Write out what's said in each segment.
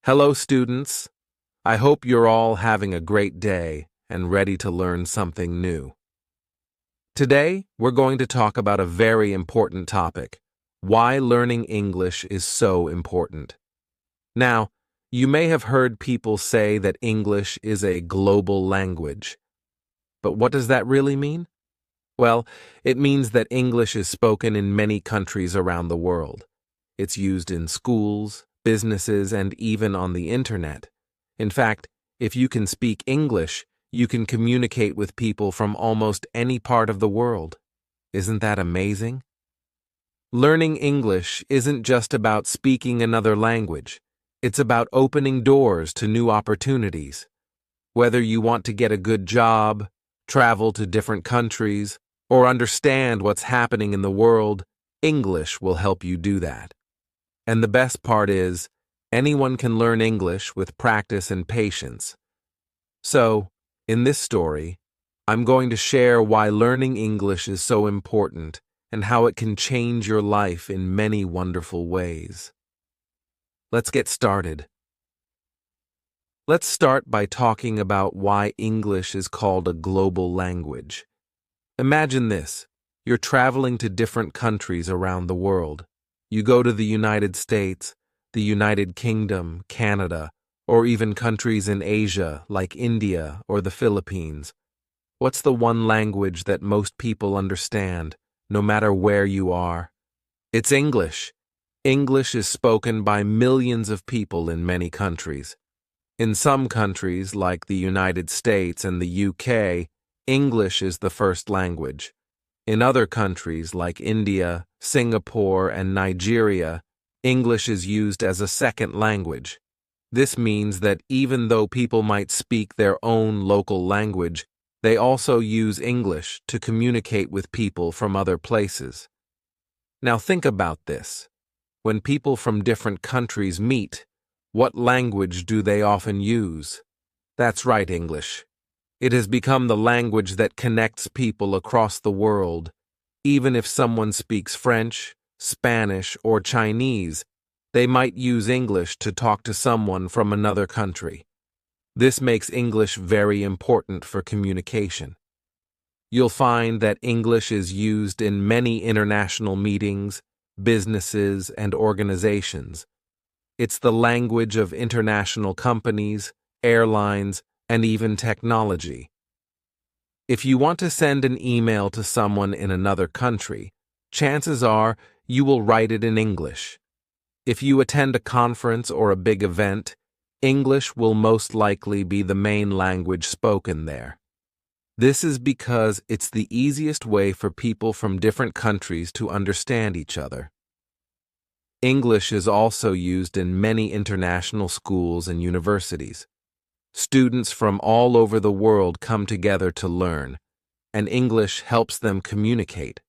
Hello, students. I hope you're all having a great day and ready to learn something new. Today, we're going to talk about a very important topic: why learning English is so important. Now, you may have heard people say that English is a global language. But what does that really mean? Well, it means that English is spoken in many countries around the world. It's used in schools, businesses, and even on the internet. In fact, if you can speak English, you can communicate with people from almost any part of the world. Isn't that amazing? Learning English isn't just about speaking another language. It's about opening doors to new opportunities. Whether you want to get a good job, travel to different countries, or understand what's happening in the world, English will help you do that. And the best part is, anyone can learn English with practice and patience. So, in this story, I'm going to share why learning English is so important and how it can change your life in many wonderful ways. Let's get started. Let's start by talking about why English is called a global language. Imagine this: you're traveling to different countries around the world. You go to the United States, the United Kingdom, Canada, or even countries in Asia like India or the Philippines. What's the one language that most people understand, no matter where you are? It's English. English is spoken by millions of people in many countries. In some countries, like the United States and the UK, English is the first language. In other countries, like India, Singapore, and Nigeria, English is used as a second language. This means that even though people might speak their own local language, they also use English to communicate with people from other places. Now think about this. When people from different countries meet, what language do they often use? That's right, English. It has become the language that connects people across the world. Even if someone speaks French, Spanish, or Chinese, they might use English to talk to someone from another country. This makes English very important for communication. You'll find that English is used in many international meetings, businesses, and organizations. It's the language of international companies, airlines, and even technology. If you want to send an email to someone in another country, chances are you will write it in English. If you attend a conference or a big event, English will most likely be the main language spoken there. This is because it's the easiest way for people from different countries to understand each other. English is also used in many international schools and universities. Students from all over the world come together to learn, and English helps them communicate.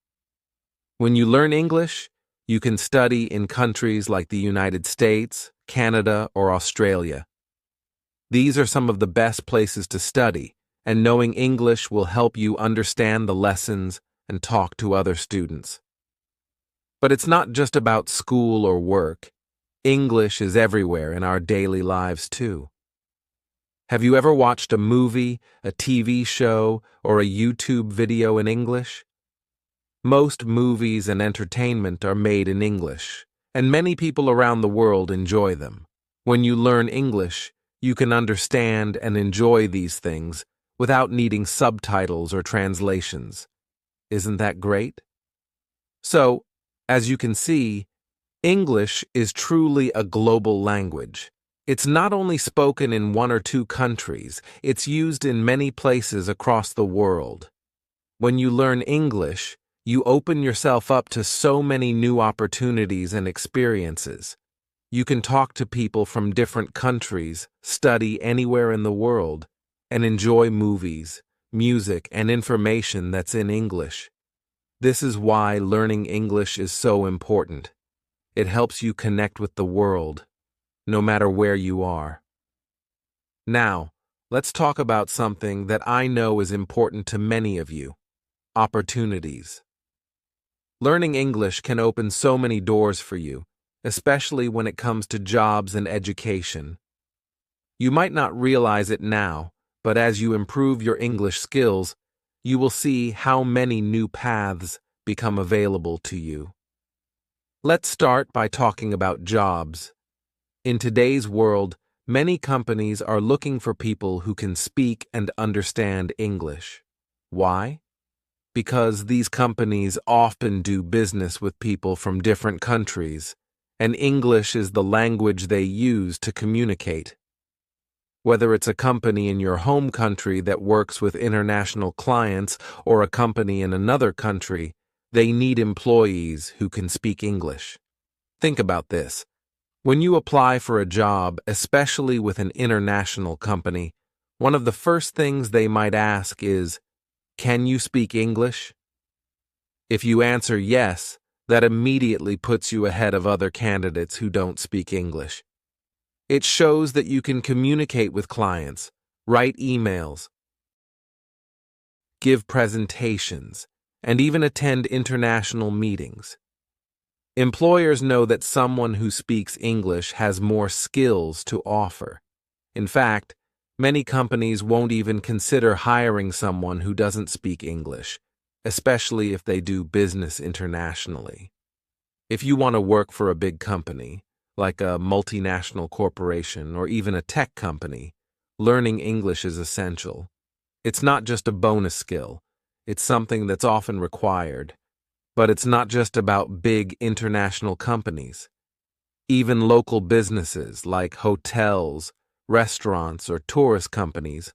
When you learn English, you can study in countries like the United States, Canada, or Australia. These are some of the best places to study, and knowing English will help you understand the lessons and talk to other students. But it's not just about school or work. English is everywhere in our daily lives too. Have you ever watched a movie, a TV show, or a YouTube video in English? Most movies and entertainment are made in English, and many people around the world enjoy them. When you learn English, you can understand and enjoy these things without needing subtitles or translations. Isn't that great? So, as you can see, English is truly a global language. It's not only spoken in one or two countries, it's used in many places across the world. When you learn English, you open yourself up to so many new opportunities and experiences. You can talk to people from different countries, study anywhere in the world, and enjoy movies, music, and information that's in English. This is why learning English is so important. It helps you connect with the world, no matter where you are. Now, let's talk about something that I know is important to many of you: opportunities. Learning English can open so many doors for you, especially when it comes to jobs and education. You might not realize it now, but as you improve your English skills, you will see how many new paths become available to you. Let's start by talking about jobs. In today's world, many companies are looking for people who can speak and understand English. Why? Because these companies often do business with people from different countries, and English is the language they use to communicate. Whether it's a company in your home country that works with international clients or a company in another country, they need employees who can speak English. Think about this. When you apply for a job, especially with an international company, one of the first things they might ask is, "Can you speak English?" If you answer yes, that immediately puts you ahead of other candidates who don't speak English. It shows that you can communicate with clients, write emails, give presentations, and even attend international meetings. Employers know that someone who speaks English has more skills to offer. In fact, many companies won't even consider hiring someone who doesn't speak English, especially if they do business internationally. If you want to work for a big company, like a multinational corporation or even a tech company, learning English is essential. It's not just a bonus skill, it's something that's often required. But it's not just about big international companies. Even local businesses like hotels, restaurants, or tourist companies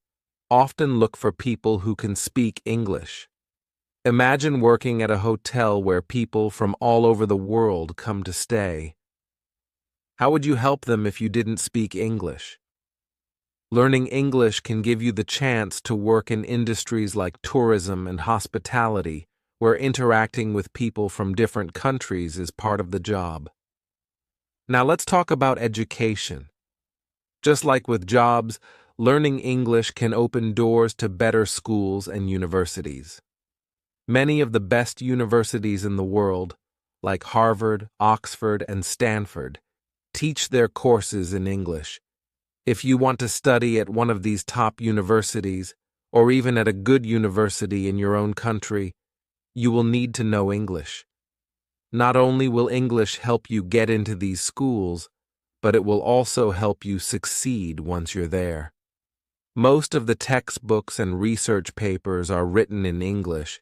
often look for people who can speak English. Imagine working at a hotel where people from all over the world come to stay. How would you help them if you didn't speak English? Learning English can give you the chance to work in industries like tourism and hospitality, where interacting with people from different countries is part of the job. Now let's talk about education. Just like with jobs, learning English can open doors to better schools and universities. Many of the best universities in the world, like Harvard, Oxford, and Stanford, teach their courses in English. If you want to study at one of these top universities, or even at a good university in your own country, you will need to know English. Not only will English help you get into these schools, but it will also help you succeed once you're there. Most of the textbooks and research papers are written in English.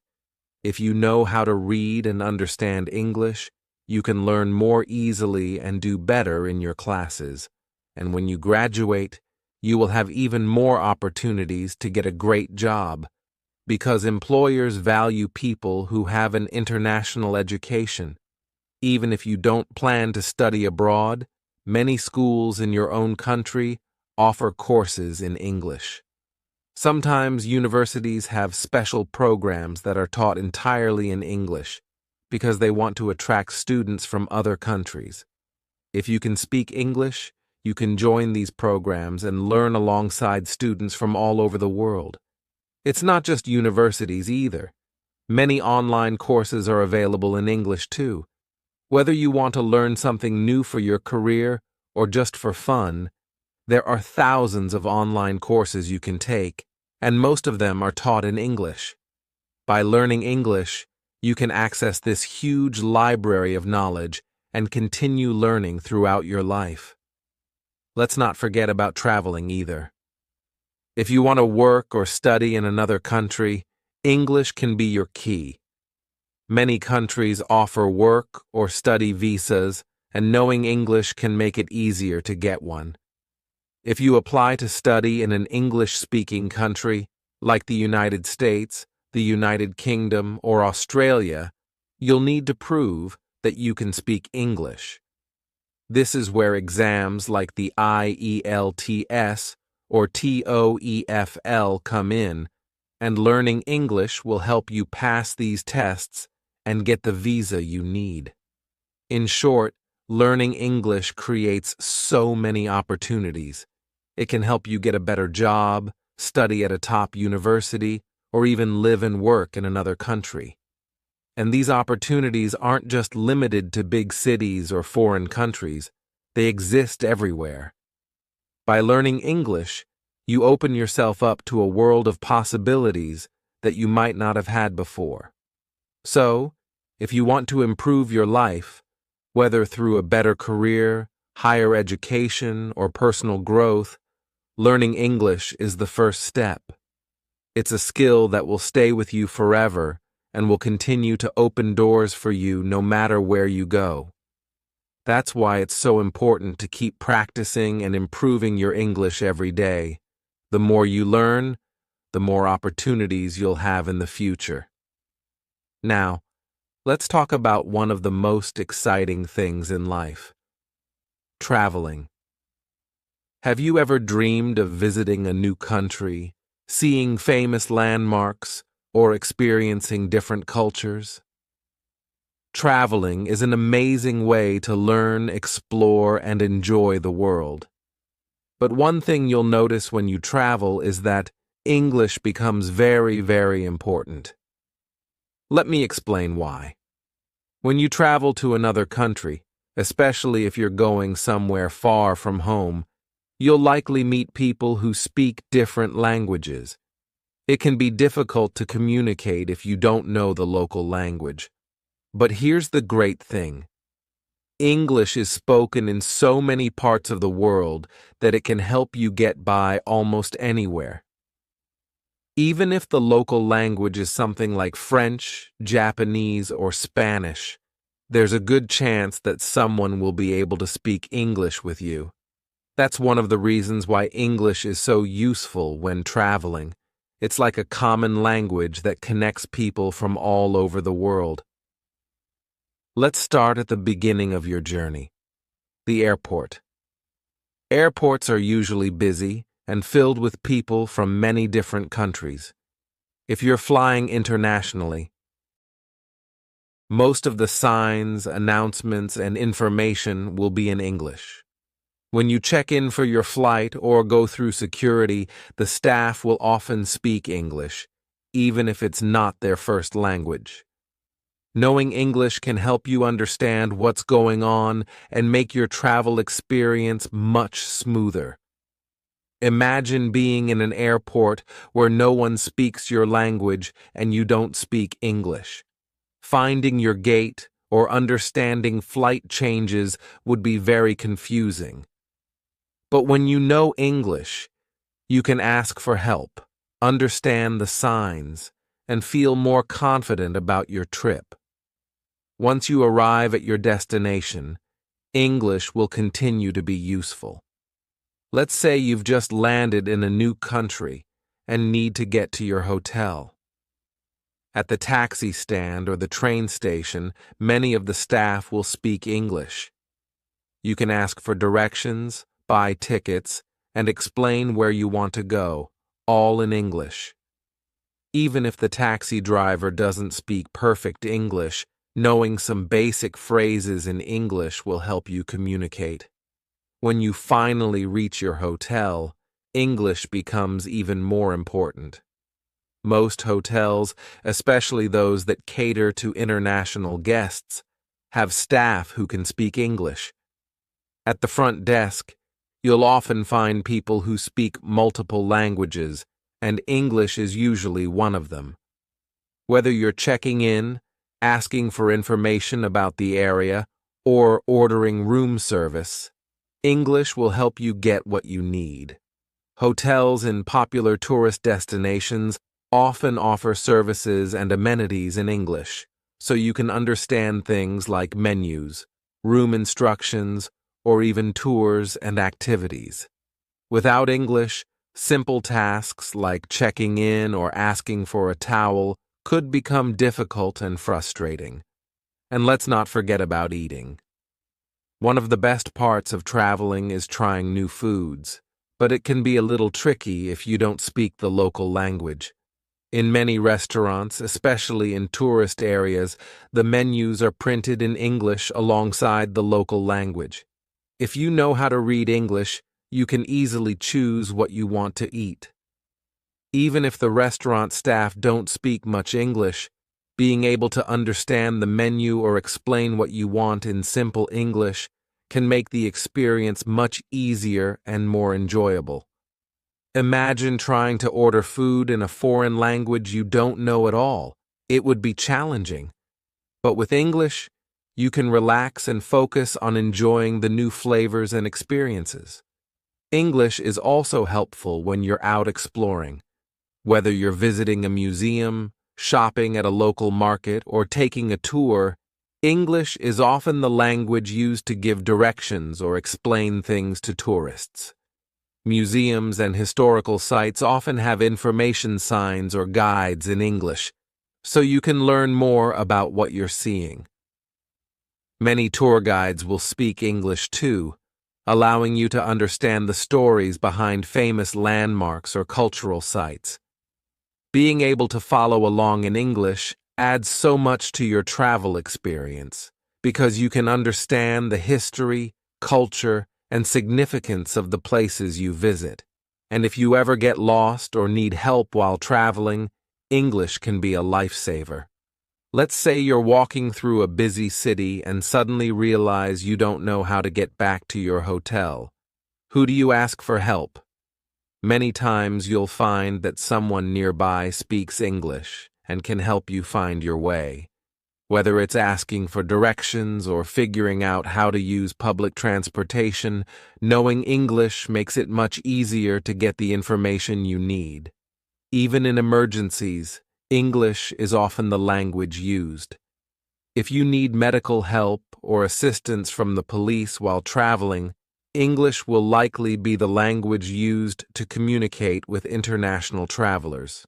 If you know how to read and understand English, you can learn more easily and do better in your classes. And when you graduate, you will have even more opportunities to get a great job, because employers value people who have an international education. Even if you don't plan to study abroad, many schools in your own country offer courses in English. Sometimes universities have special programs that are taught entirely in English because they want to attract students from other countries. If you can speak English, you can join these programs and learn alongside students from all over the world. It's not just universities either. Many online courses are available in English too. Whether you want to learn something new for your career or just for fun, there are thousands of online courses you can take, and most of them are taught in English. By learning English, you can access this huge library of knowledge and continue learning throughout your life. Let's not forget about traveling either. If you want to work or study in another country, English can be your key. Many countries offer work or study visas, and knowing English can make it easier to get one. If you apply to study in an English-speaking country, like the United States, the United Kingdom, or Australia, you'll need to prove that you can speak English. This is where exams like the IELTS or TOEFL come in, and learning English will help you pass these tests and get the visa you need. In short, learning English creates so many opportunities. It can help you get a better job, study at a top university, or even live and work in another country. And these opportunities aren't just limited to big cities or foreign countries. They exist everywhere. By learning English, you open yourself up to a world of possibilities that you might not have had before. So, if you want to improve your life, whether through a better career, higher education, or personal growth, learning English is the first step. It's a skill that will stay with you forever and will continue to open doors for you no matter where you go. That's why it's so important to keep practicing and improving your English every day. The more you learn, the more opportunities you'll have in the future. Now, let's talk about one of the most exciting things in life: traveling. Have you ever dreamed of visiting a new country, seeing famous landmarks, or experiencing different cultures? Traveling is an amazing way to learn, explore, and enjoy the world. But one thing you'll notice when you travel is that English becomes very, very important. Let me explain why. When you travel to another country, especially if you're going somewhere far from home, you'll likely meet people who speak different languages. It can be difficult to communicate if you don't know the local language. But here's the great thing. English is spoken in so many parts of the world that it can help you get by almost anywhere. Even if the local language is something like French, Japanese, or Spanish, there's a good chance that someone will be able to speak English with you. That's one of the reasons why English is so useful when traveling. It's like a common language that connects people from all over the world. Let's start at the beginning of your journey, the airport. Airports are usually busy and filled with people from many different countries. If you're flying internationally, most of the signs, announcements, and information will be in English. When you check in for your flight or go through security, the staff will often speak English, even if it's not their first language. Knowing English can help you understand what's going on and make your travel experience much smoother. Imagine being in an airport where no one speaks your language and you don't speak English. Finding your gate or understanding flight changes would be very confusing. But when you know English, you can ask for help, understand the signs, and feel more confident about your trip. Once you arrive at your destination, English will continue to be useful. Let's say you've just landed in a new country and need to get to your hotel. At the taxi stand or the train station, many of the staff will speak English. You can ask for directions, buy tickets, and explain where you want to go, all in English. Even if the taxi driver doesn't speak perfect English, knowing some basic phrases in English will help you communicate. When you finally reach your hotel, English becomes even more important. Most hotels, especially those that cater to international guests, have staff who can speak English. At the front desk, you'll often find people who speak multiple languages, and English is usually one of them. Whether you're checking in, asking for information about the area, or ordering room service, English will help you get what you need. Hotels in popular tourist destinations often offer services and amenities in English, so you can understand things like menus, room instructions, or even tours and activities. Without English, simple tasks like checking in or asking for a towel could become difficult and frustrating. And let's not forget about eating. One of the best parts of traveling is trying new foods, but it can be a little tricky if you don't speak the local language. In many restaurants, especially in tourist areas, the menus are printed in English alongside the local language. If you know how to read English, you can easily choose what you want to eat. Even if the restaurant staff don't speak much English, being able to understand the menu or explain what you want in simple English can make the experience much easier and more enjoyable. Imagine trying to order food in a foreign language you don't know at all. It would be challenging. But with English, you can relax and focus on enjoying the new flavors and experiences. English is also helpful when you're out exploring. Whether you're visiting a museum, shopping at a local market, or taking a tour, English is often the language used to give directions or explain things to tourists. Museums and historical sites often have information signs or guides in English, so you can learn more about what you're seeing. Many tour guides will speak English too, allowing you to understand the stories behind famous landmarks or cultural sites. Being able to follow along in English adds so much to your travel experience because you can understand the history, culture, and significance of the places you visit. And if you ever get lost or need help while traveling, English can be a lifesaver. Let's say you're walking through a busy city and suddenly realize you don't know how to get back to your hotel. Who do you ask for help? Many times you'll find that someone nearby speaks English and can help you find your way. Whether it's asking for directions or figuring out how to use public transportation, knowing English makes it much easier to get the information you need. Even in emergencies, English is often the language used. If you need medical help or assistance from the police while traveling, English will likely be the language used to communicate with international travelers.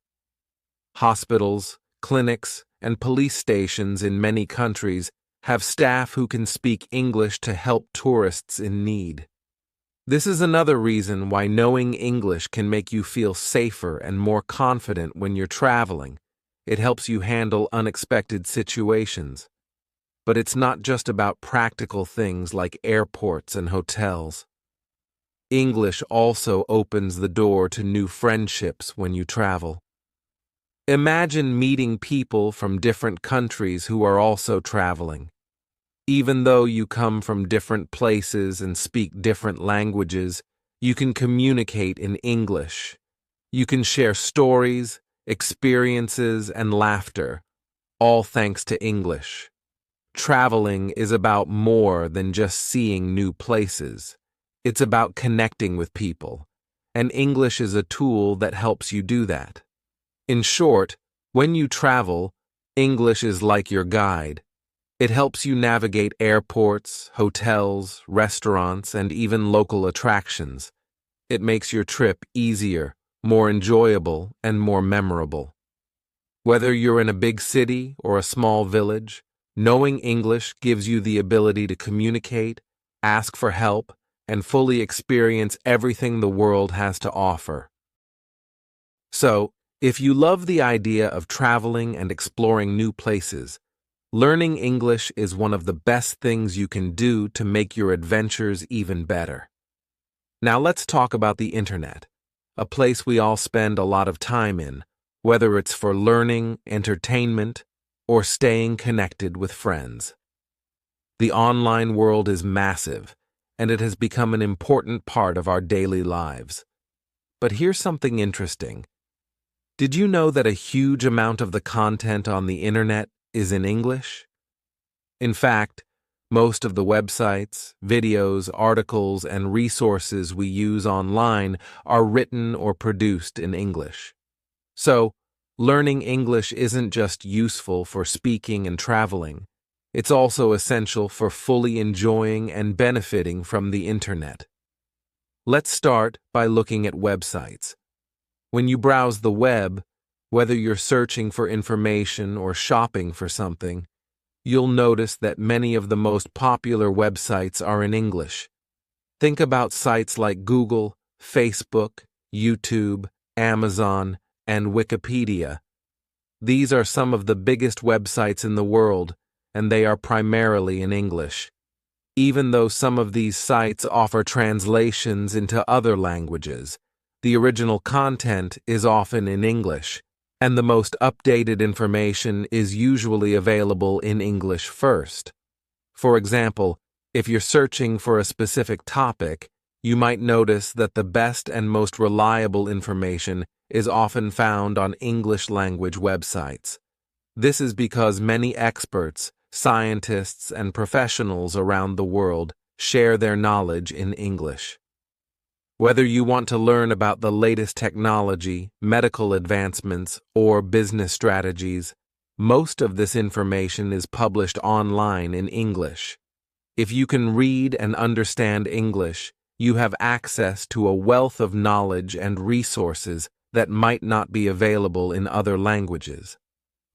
Hospitals, clinics, and police stations in many countries have staff who can speak English to help tourists in need. This is another reason why knowing English can make you feel safer and more confident when you're traveling. It helps you handle unexpected situations. But it's not just about practical things like airports and hotels. English also opens the door to new friendships when you travel. Imagine meeting people from different countries who are also traveling. Even though you come from different places and speak different languages, you can communicate in English. You can share stories, experiences, and laughter, all thanks to English. Traveling is about more than just seeing new places. It's about connecting with people, and English is a tool that helps you do that. In short, when you travel, English is like your guide. It helps you navigate airports, hotels, restaurants, and even local attractions. It makes your trip easier, more enjoyable, and more memorable. Whether you're in a big city or a small village, knowing English gives you the ability to communicate, ask for help, and fully experience everything the world has to offer. So, if you love the idea of traveling and exploring new places, learning English is one of the best things you can do to make your adventures even better. Now let's talk about the internet, a place we all spend a lot of time in, whether it's for learning, entertainment, or staying connected with friends. The online world is massive, and it has become an important part of our daily lives. But here's something interesting. Did you know that a huge amount of the content on the internet is in English? In fact, most of the websites, videos, articles, and resources we use online are written or produced in English. So, learning English isn't just useful for speaking and traveling. It's also essential for fully enjoying and benefiting from the internet. Let's start by looking at websites. When you browse the web, whether you're searching for information or shopping for something, you'll notice that many of the most popular websites are in English. Think about sites like Google, Facebook, YouTube, Amazon, and Wikipedia. These are some of the biggest websites in the world, and they are primarily in English. Even though some of these sites offer translations into other languages, the original content is often in English, and the most updated information is usually available in English first. For example, If you're searching for a specific topic, you might notice that the best and most reliable information is often found on English language websites. This is because many experts, scientists, and professionals around the world share their knowledge in English. Whether you want to learn about the latest technology, medical advancements, or business strategies, most of this information is published online in English. If you can read and understand English, you have access to a wealth of knowledge and resources that might not be available in other languages.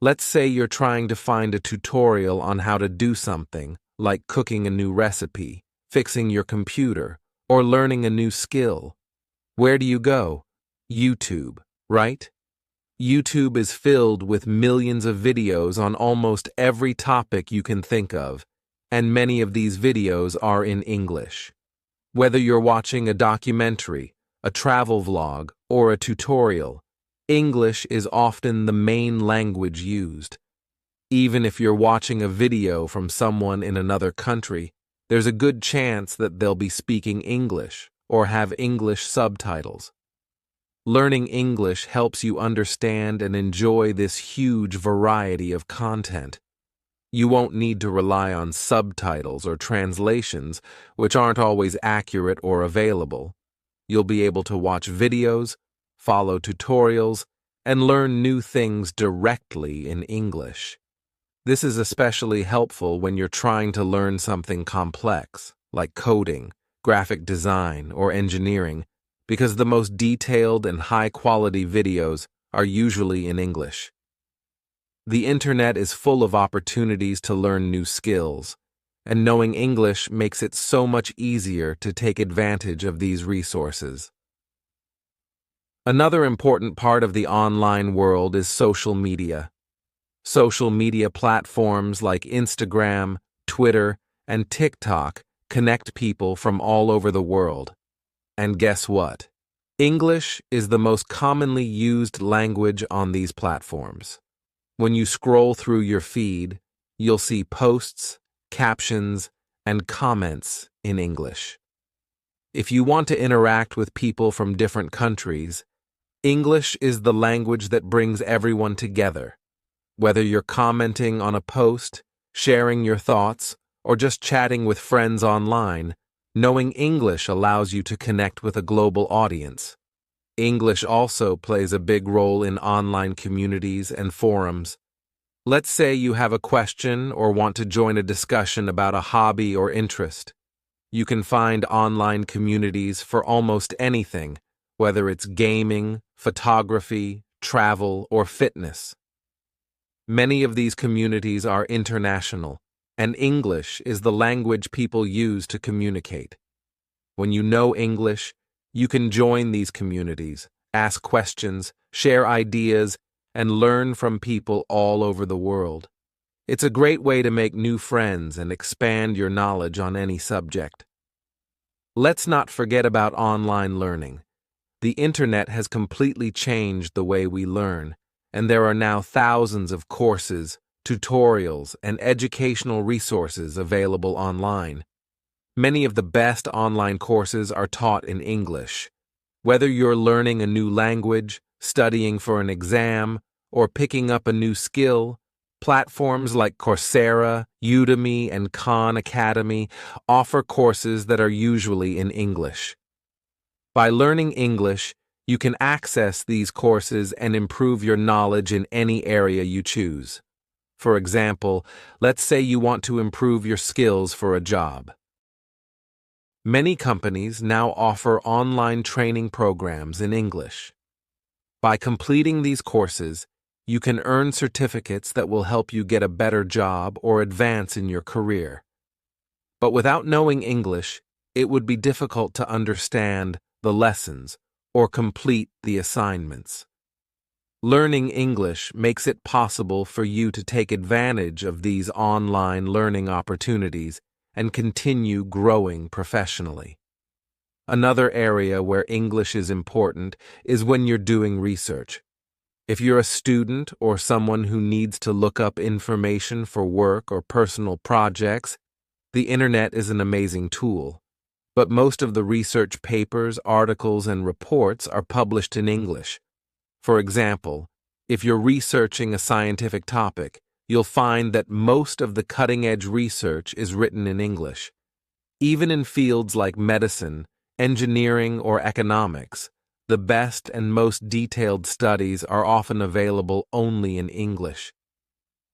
Let's say you're trying to find a tutorial on how to do something, like cooking a new recipe, fixing your computer, or learning a new skill. Where do you go? YouTube, right? YouTube is filled with millions of videos on almost every topic you can think of, and many of these videos are in English. Whether you're watching a documentary, a travel vlog, or a tutorial, English is often the main language used. Even if you're watching a video from someone in another country, there's a good chance that they'll be speaking English or have English subtitles. Learning English helps you understand and enjoy this huge variety of content. You won't need to rely on subtitles or translations, which aren't always accurate or available. You'll be able to watch videos, follow tutorials, and learn new things directly in English. This is especially helpful when you're trying to learn something complex, like coding, graphic design, or engineering, because the most detailed and high-quality videos are usually in English. The internet is full of opportunities to learn new skills, and knowing English makes it so much easier to take advantage of these resources. Another important part of the online world is social media. Social media platforms like Instagram, Twitter, and TikTok connect people from all over the world. And guess what? English is the most commonly used language on these platforms. When you scroll through your feed, you'll see posts, captions, and comments in English. If you want to interact with people from different countries, English is the language that brings everyone together. Whether you're commenting on a post, sharing your thoughts, or just chatting with friends online, knowing English allows you to connect with a global audience. English also plays a big role in online communities and forums. Let's say you have a question or want to join a discussion about a hobby or interest. You can find online communities for almost anything, whether it's gaming, photography, travel, or fitness. Many of these communities are international, and English is the language people use to communicate. When you know English, you can join these communities, ask questions, share ideas, and learn from people all over the world. It's a great way to make new friends and expand your knowledge on any subject. Let's not forget about online learning. The internet has completely changed the way we learn, and there are now thousands of courses, tutorials, and educational resources available online. Many of the best online courses are taught in English. Whether you're learning a new language, studying for an exam, or picking up a new skill, platforms like Coursera, Udemy, and Khan Academy offer courses that are usually in English. By learning English, you can access these courses and improve your knowledge in any area you choose. For example, let's say you want to improve your skills for a job. Many companies now offer online training programs in English. By completing these courses, you can earn certificates that will help you get a better job or advance in your career. But without knowing English, it would be difficult to understand the lessons or complete the assignments. Learning English makes it possible for you to take advantage of these online learning opportunities and continue growing professionally. Another area where English is important is when you're doing research. If you're a student or someone who needs to look up information for work or personal projects, The internet is an amazing tool, but most of the research papers, articles, and reports are published in English. For example, if you're researching a scientific topic, you'll find that most of the cutting-edge research is written in English. Even in fields like medicine, engineering, or economics, the best and most detailed studies are often available only in English.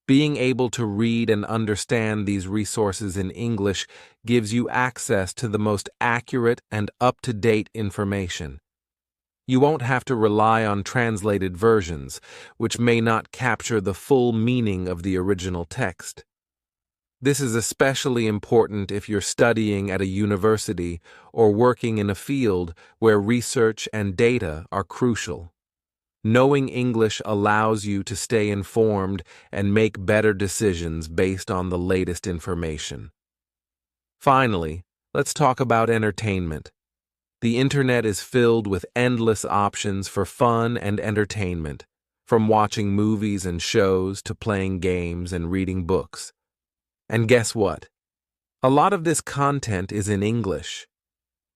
Being able to read and understand these resources in English gives you access to the most accurate and up-to-date information. You won't have to rely on translated versions, which may not capture the full meaning of the original text. This is especially important if you're studying at a university or working in a field where research and data are crucial. Knowing English allows you to stay informed and make better decisions based on the latest information. Finally, let's talk about entertainment. The internet is filled with endless options for fun and entertainment, from watching movies and shows to playing games and reading books. And guess what? A lot of this content is in English.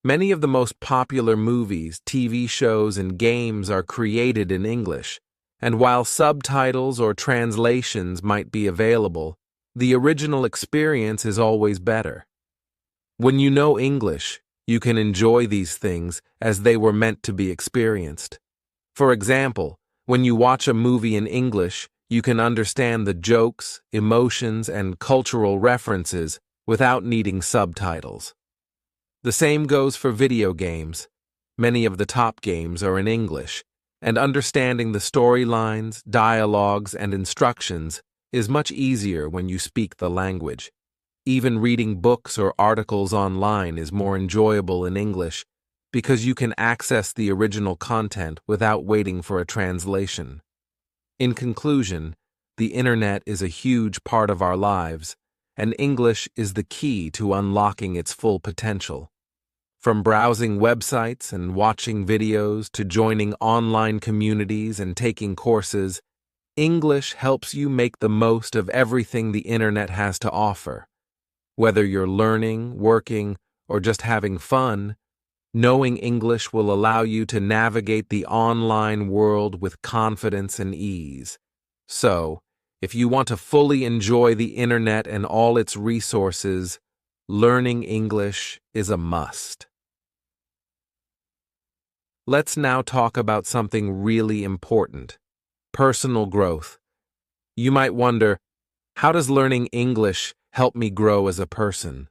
Many of the most popular movies, TV shows, and games are created in English, and while subtitles or translations might be available, the original experience is always better. When you know English, you can enjoy these things as they were meant to be experienced. For example, when you watch a movie in English, you can understand the jokes, emotions, and cultural references without needing subtitles. The same goes for video games. Many of the top games are in English, and understanding the storylines, dialogues, and instructions is much easier when you speak the language. Even reading books or articles online is more enjoyable in English because you can access the original content without waiting for a translation. In conclusion, the internet is a huge part of our lives, and English is the key to unlocking its full potential. From browsing websites and watching videos to joining online communities and taking courses, English helps you make the most of everything the internet has to offer. Whether you're learning, working, or just having fun, knowing English will allow you to navigate the online world with confidence and ease. So, if you want to fully enjoy the internet and all its resources, learning English is a must. Let's now talk about something really important: personal growth. You might wonder, how does learning English help me grow as a person?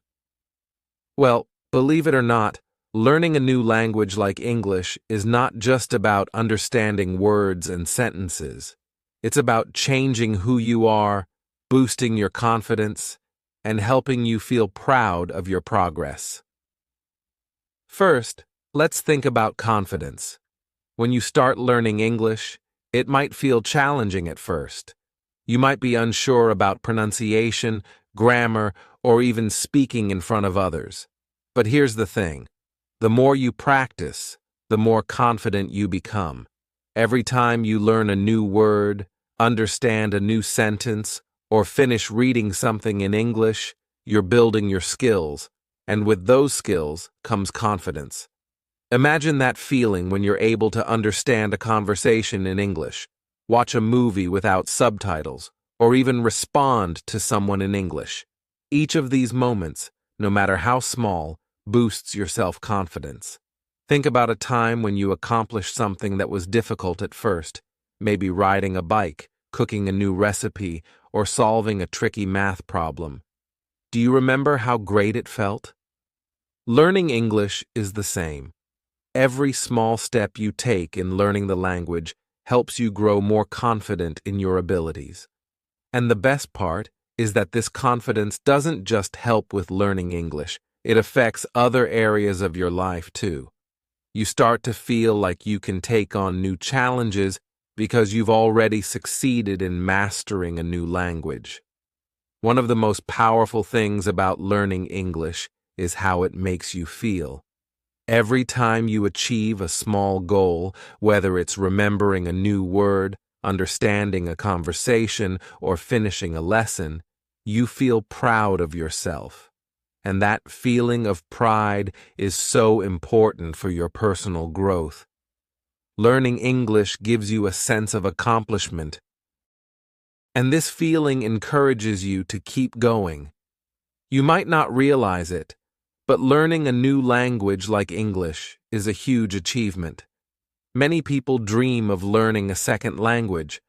Well, believe it or not, learning a new language like English is not just about understanding words and sentences. It's about changing who you are, boosting your confidence, and helping you feel proud of your progress. First, let's think about confidence. When you start learning English, it might feel challenging at first. You might be unsure about pronunciation, grammar, or even speaking in front of others. But here's the thing. The more you practice, the more confident you become. Every time you learn a new word, understand a new sentence, or finish reading something in English, you're building your skills, and with those skills comes confidence. Imagine that feeling when you're able to understand a conversation in English, watch a movie without subtitles, or even respond to someone in English. Each of these moments, no matter how small, boosts your self-confidence. Think about a time when you accomplished something that was difficult at first, maybe riding a bike, cooking a new recipe, or solving a tricky math problem. Do you remember how great it felt? Learning English is the same. Every small step you take in learning the language helps you grow more confident in your abilities. And the best part is that this confidence doesn't just help with learning English, it affects other areas of your life too. You start to feel like you can take on new challenges because you've already succeeded in mastering a new language. One of the most powerful things about learning English is how it makes you feel. Every time you achieve a small goal, whether it's remembering a new word, understanding a conversation, or finishing a lesson, you feel proud of yourself. and that feeling of pride is so important for your personal growth. Learning English gives you a sense of accomplishment, and this feeling encourages you to keep going. You might not realize it, but learning a new language like English is a huge achievement. Many people dream of learning a second language,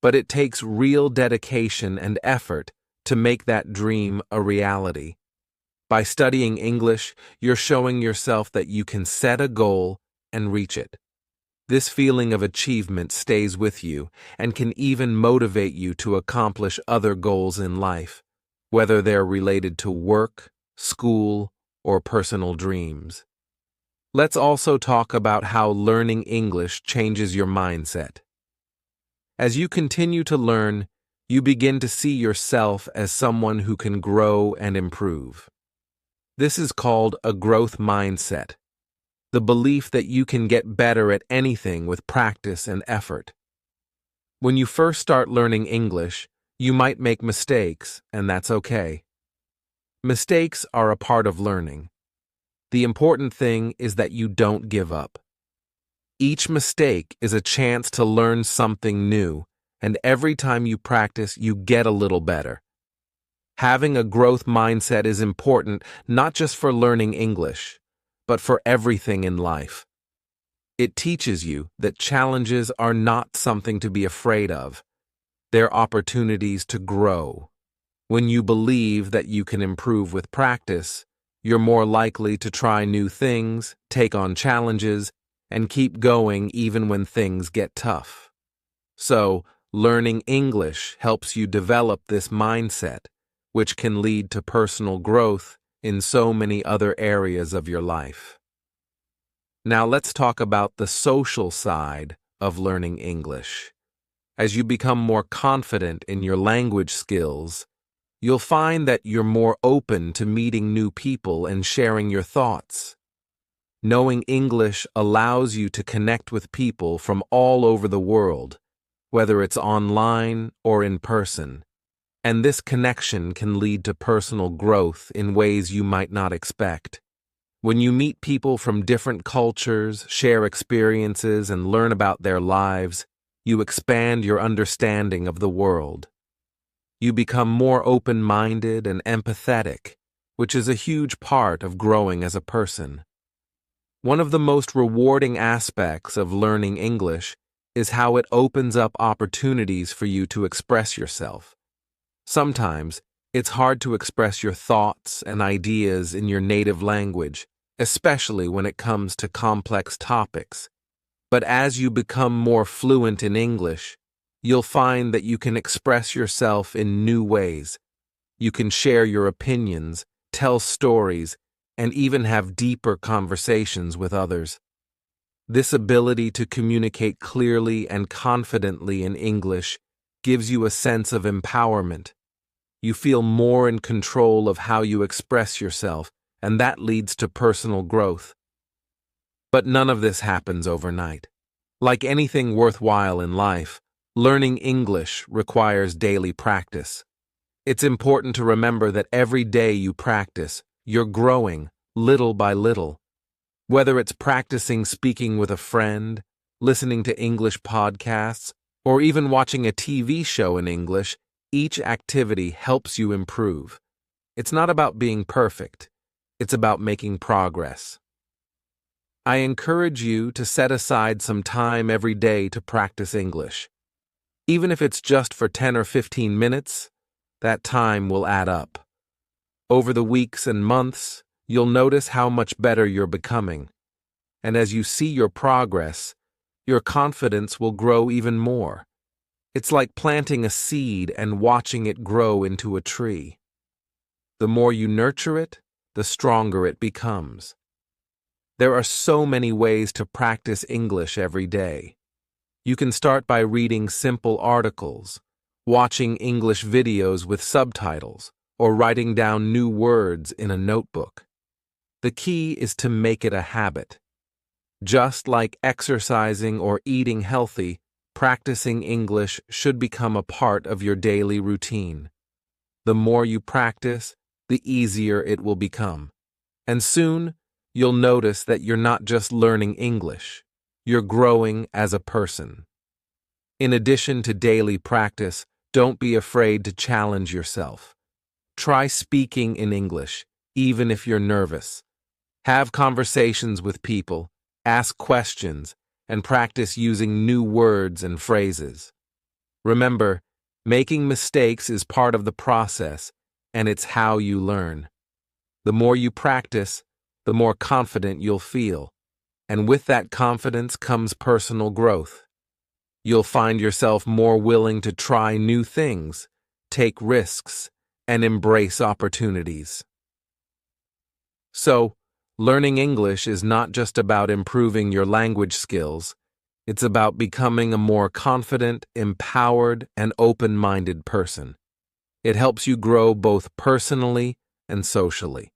but it takes real dedication and effort to make that dream a reality. By studying English, you're showing yourself that you can set a goal and reach it. This feeling of achievement stays with you and can even motivate you to accomplish other goals in life, whether they're related to work, school, or personal dreams. Let's also talk about how learning English changes your mindset. As you continue to learn, you begin to see yourself as someone who can grow and improve. This is called a growth mindset, the belief that you can get better at anything with practice and effort. When you first start learning English, you might make mistakes, and that's okay. Mistakes are a part of learning. The important thing is that you don't give up. Each mistake is a chance to learn something new, and every time you practice, you get a little better. Having a growth mindset is important not just for learning English, but for everything in life. It teaches you that challenges are not something to be afraid of. They're opportunities to grow. When you believe that you can improve with practice, you're more likely to try new things, take on challenges, and keep going even when things get tough. So, learning English helps you develop this mindset, which can lead to personal growth in so many other areas of your life. Now let's talk about the social side of learning English. As you become more confident in your language skills, you'll find that you're more open to meeting new people and sharing your thoughts. Knowing English allows you to connect with people from all over the world, whether it's online or in person. And this connection can lead to personal growth in ways you might not expect. When you meet people from different cultures, share experiences, and learn about their lives, you expand your understanding of the world. You become more open-minded and empathetic, which is a huge part of growing as a person. One of the most rewarding aspects of learning English is how it opens up opportunities for you to express yourself. Sometimes, it's hard to express your thoughts and ideas in your native language, especially when it comes to complex topics. But as you become more fluent in English, you'll find that you can express yourself in new ways. You can share your opinions, tell stories, and even have deeper conversations with others. This ability to communicate clearly and confidently in English gives you a sense of empowerment. You feel more in control of how you express yourself, and that leads to personal growth. But none of this happens overnight. Like anything worthwhile in life, learning English requires daily practice. It's important to remember that every day you practice, you're growing, little by little. Whether it's practicing speaking with a friend, listening to English podcasts, or even watching a TV show in English, each activity helps you improve. It's not about being perfect. It's about making progress. I encourage you to set aside some time every day to practice English. Even if it's just for 10 or 15 minutes, that time will add up. Over the weeks and months, you'll notice how much better you're becoming. And as you see your progress, your confidence will grow even more. It's like planting a seed and watching it grow into a tree. The more you nurture it, the stronger it becomes. There are so many ways to practice English every day. You can start by reading simple articles, watching English videos with subtitles, or writing down new words in a notebook. The key is to make it a habit. Just like exercising or eating healthy, practicing English should become a part of your daily routine. The more you practice, the easier it will become. And soon, you'll notice that you're not just learning English, you're growing as a person. In addition to daily practice, don't be afraid to challenge yourself. Try speaking in English, even if you're nervous. Have conversations with people, ask questions, and practice using new words and phrases. Remember, making mistakes is part of the process, and it's how you learn. The more you practice, the more confident you'll feel. And with that confidence comes personal growth. You'll find yourself more willing to try new things, take risks, and embrace opportunities. So, learning English is not just about improving your language skills, it's about becoming a more confident, empowered, and open-minded person. It helps you grow both personally and socially.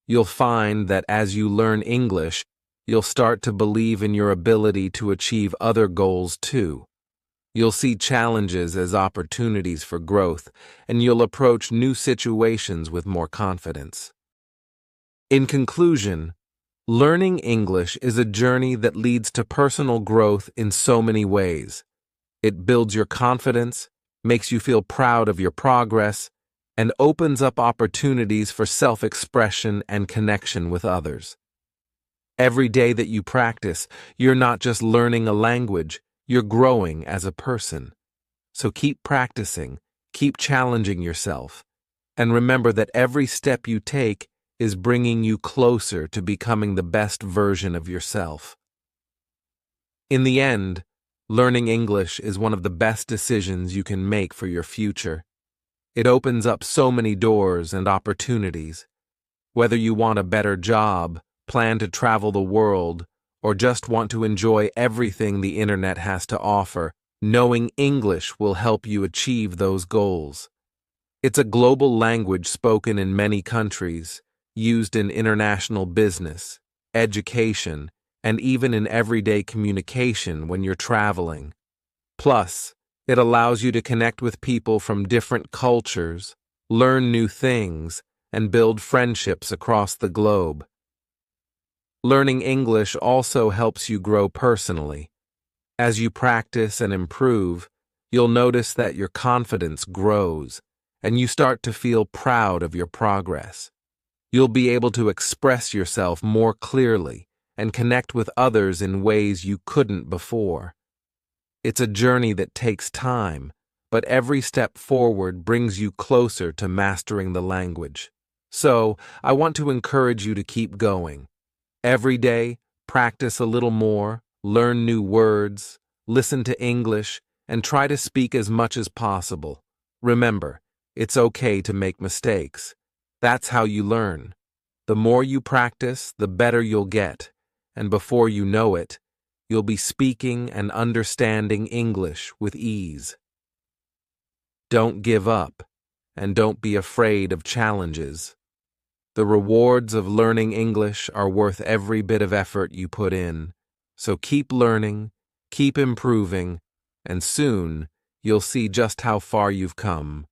You'll find that as you learn English, you'll start to believe in your ability to achieve other goals too. You'll see challenges as opportunities for growth, and you'll approach new situations with more confidence. In conclusion, learning English is a journey that leads to personal growth in so many ways. It builds your confidence, makes you feel proud of your progress, and opens up opportunities for self-expression and connection with others. Every day that you practice, you're not just learning a language, you're growing as a person. So keep practicing, keep challenging yourself, and remember that every step you take is bringing you closer to becoming the best version of yourself. In the end, learning English is one of the best decisions you can make for your future. It opens up so many doors and opportunities. Whether you want a better job, plan to travel the world, or just want to enjoy everything the internet has to offer, knowing English will help you achieve those goals. It's a global language spoken in many countries, used in international business, education, and even in everyday communication when you're traveling. Plus, it allows you to connect with people from different cultures, learn new things, and build friendships across the globe. Learning English also helps you grow personally. As you practice and improve, you'll notice that your confidence grows, and you start to feel proud of your progress. You'll be able to express yourself more clearly and connect with others in ways you couldn't before. It's a journey that takes time, but every step forward brings you closer to mastering the language. So, I want to encourage you to keep going. Every day, practice a little more, learn new words, listen to English, and try to speak as much as possible. Remember, it's okay to make mistakes. That's how you learn. The more you practice, the better you'll get, and before you know it, you'll be speaking and understanding English with ease. Don't give up, and don't be afraid of challenges. The rewards of learning English are worth every bit of effort you put in, so keep learning, keep improving, and soon you'll see just how far you've come.